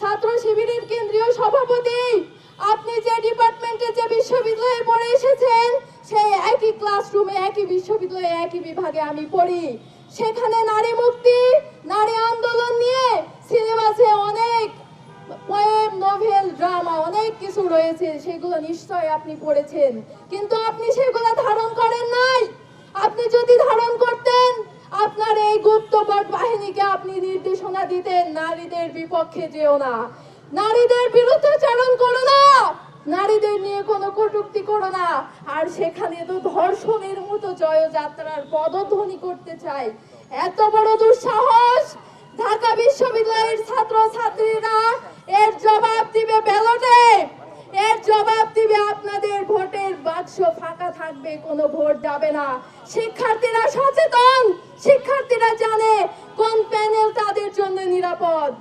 ছাত্র শিবিরের কেন্দ্রীয় সভাপতি। আপনি যে ডিপার্টমেন্টে যে বিশ্ববিদ্যালয়ে পড়ে এসেছেন সেই একই ক্লাসরুমে একই বিশ্ববিদ্যালয়ে একই বিভাগে আমি পড়ি। সেখানে নারী মুক্তি, নারী আন্দোলন নিয়ে সিলেবাসে অনেক পোয়েম, নোভেল, ড্রামা অনেক কিছু রয়েছে, সেগুলো নিশ্চয়ই আপনি পড়েছেন, কিন্তু আপনি সেগুলো ধারণ করেন নাই। আপনি যদি ধারণ করতেন, আপনার এই গুপ্তবট বাহিনীকে আপনি নির্দেশনা দিতেন নারীদের বিপক্ষে যেও না, নারীদের বিরুদ্ধাচরণ করো না, নারীদের নিয়ে কোনো কটূক্তি করো না। আর সেখানে তো ধর্ষণের মতো জয়যাত্রার পদধ্বনি করতে চাই। এত বড় দুঃসাহস! ঢাকা বিশ্ববিদ্যালয়ের ছাত্র ছাত্রীরা এর জবাব দিবে ব্যালটে, এর জবাব দিবে আপনাদের ভোটের বাক্স ফাঁকা থাকবে, কোনো ভোট যাবে না। শিক্ষার্থীরা সচেতন, শিক্ষার্থীরা জানে কোন প্যানেল তাদের জন্য নিরাপদ।